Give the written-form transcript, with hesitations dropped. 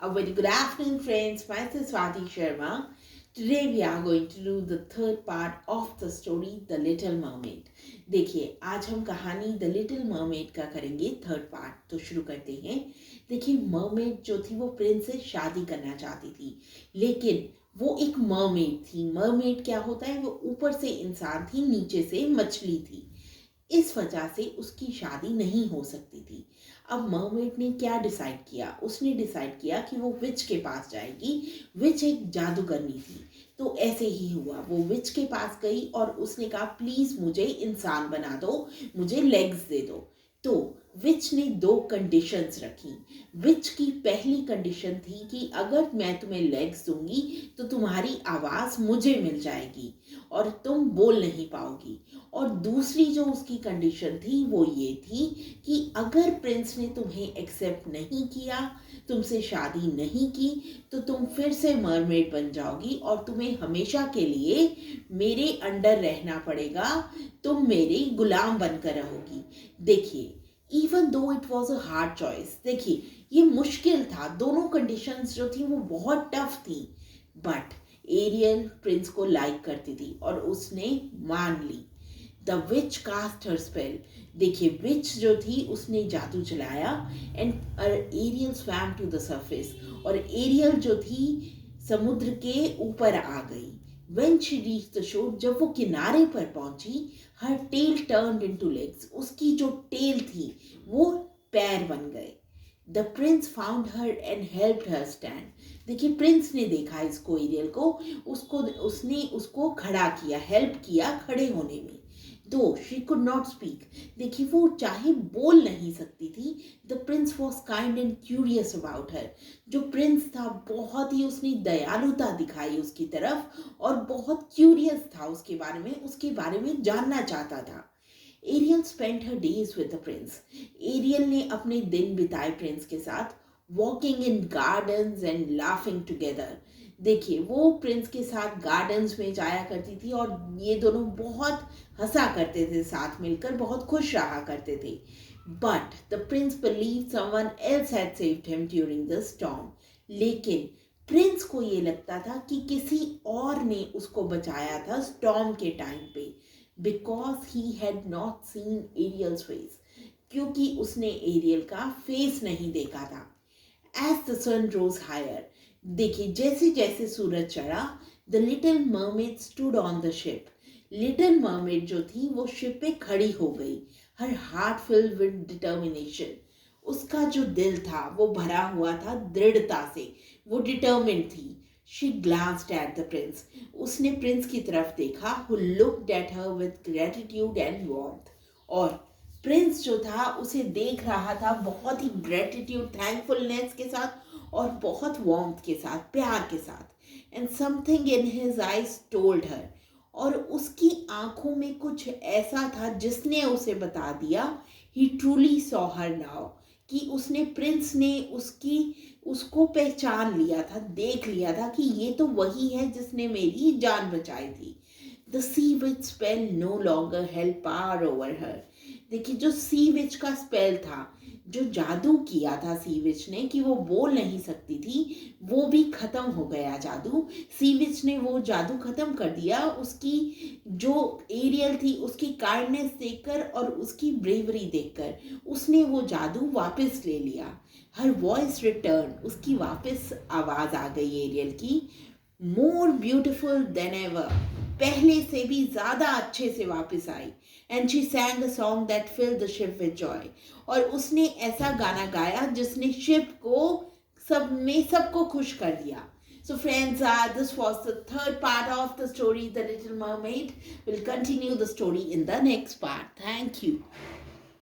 A very good afternoon, friends. Myself Swati Sharma. Today we are going to do the third part of the story, The Little Mermaid. देखिए आज हम कहानी the little mermaid का करेंगे third part. तो शुरू करते हैं। देखिए मरमेड जो थी वो प्रिंस से शादी करना चाहती थी, लेकिन वो एक मरमेड थी। मरमेड क्या होता है? वो ऊपर से इंसान थी, नीचे से मछली थी। इस वजह से उसकी शादी नहीं हो सकती थी। अब मरमेड ने क्या डिसाइड किया? उसने डिसाइड किया कि वो विच के पास जाएगी। विच एक जादूगरनी थी। तो ऐसे ही हुआ, वो विच के पास गई और उसने कहा प्लीज मुझे इंसान बना दो, मुझे लेग्स दे दो। तो विच ने दो कंडीशंस रखी। विच की पहली कंडीशन थी कि अगर मैं तुम्हें लेग्स दूंगी तो तुम्हारी आवाज मुझे मिल जाएगी और तुम बोल नहीं पाओगी। और दूसरी जो उसकी कंडीशन थी वो ये थी कि अगर प्रिंस ने तुम्हें एक्सेप्ट नहीं किया, तुमसे शादी नहीं की, तो तुम फिर से मरमेड बन जाओगी और तुम्हें हमेशा के लिए मेरे अंडर रहना पड़ेगा। तुम मेरे गुलाम बनकर रहोगी। देखिए even though it was a hard choice, देखिए ये मुश्किल था, दोनों कंडीशंस जो थी वो बहुत टफ थी, बट एरियल प्रिंस को लाइक करती थी और उसने मान ली। The which cast her spell. देखिए विच जो थी उसने जादू चलाया and aerial swum to the surface. और एरियल जो थी समुद्र के ऊपर आ गई। When she reached the shore, जब वो किनारे पर पहुंची, her tail turned into legs. उसकी जो टेल थी वो पैर बन गए। The Prince found her and helped her stand. देखिए प्रिंस ने देखा इसको, एरियल को, उसने उसको खड़ा किया, हेल्प किया खड़े होने में। दो शी कुड नॉट स्पीक, देखिए वो चाहे बोल नहीं सकती थी, the Prince was kind and curious about her. जो प्रिंस था बहुत ही, उसने दयालुता दिखाई उसकी तरफ और बहुत क्यूरियस था उसके बारे में जानना चाहता था। Ariel spent her days with the prince. Ariel ने अपने दिन बिताए प्रिंस के साथ, walking in gardens and laughing together. देखिए वो प्रिंस के साथ गार्डन्स में जाया करती थी और ये दोनों बहुत हंसा करते थे, साथ मिलकर बहुत खुश रहा करते थे। But the Prince believe someone else had saved him during the storm. लेकिन प्रिंस को ये लगता था कि किसी और ने उसको बचाया था स्टॉर्म के टाइम पे, because he had not seen Ariel's face, क्योंकि उसने एरियल का फेस नहीं देखा था। As the sun rose higher, देखिए जैसे जैसे सूरज चढ़ा, the little mermaid stood on the ship. Little mermaid जो थी वो शिप पे खड़ी हो गई। Her heart filled with determination, उसका जो दिल था वो भरा हुआ था दृढ़ता से, वो डिटर्मिन्ड थी। She glanced at the Prince, उसने प्रिंस की तरफ देखा, who looked at her with gratitude and warmth. और प्रिंस जो था उसे देख रहा था बहुत ही ग्रेटिट्यूड, थैंकफुलनेस के साथ और बहुत वार्मथ के साथ, प्यार के साथ। And something in his eyes told her, और उसकी आंखों में कुछ ऐसा था जिसने उसे बता दिया, ही ट्रूली सॉ हर नाउ, कि उसने, प्रिंस ने उसको पहचान लिया था, देख लिया था कि ये तो वही है जिसने मेरी जान बचाई थी। The sea witch spell no longer held power over her. देखिए जो सी विच का स्पेल था, जो जादू किया था सी विच ने कि वो बोल नहीं सकती थी, वो भी खत्म हो गया जादू। सी विच ने वो जादू खत्म कर दिया। उसकी जो एरियल थी उसकी काइंडनेस देखकर और उसकी ब्रेवरी देखकर उसने वो जादू वापस ले लिया। हर वॉइस रिटर्न, उसकी वापस आवाज आ गई एरियल की, मोर ब्यूटिफुल देन एवर, पहले से भी ज्यादा अच्छे से वापस आई। And she sang a song that filled the ship with joy, और उसने ऐसा गाना गाया जिसने शिप को सबको खुश कर दिया। So friends, this was the third part of the story, The Little Mermaid. We'll continue the story in the next part. Thank you.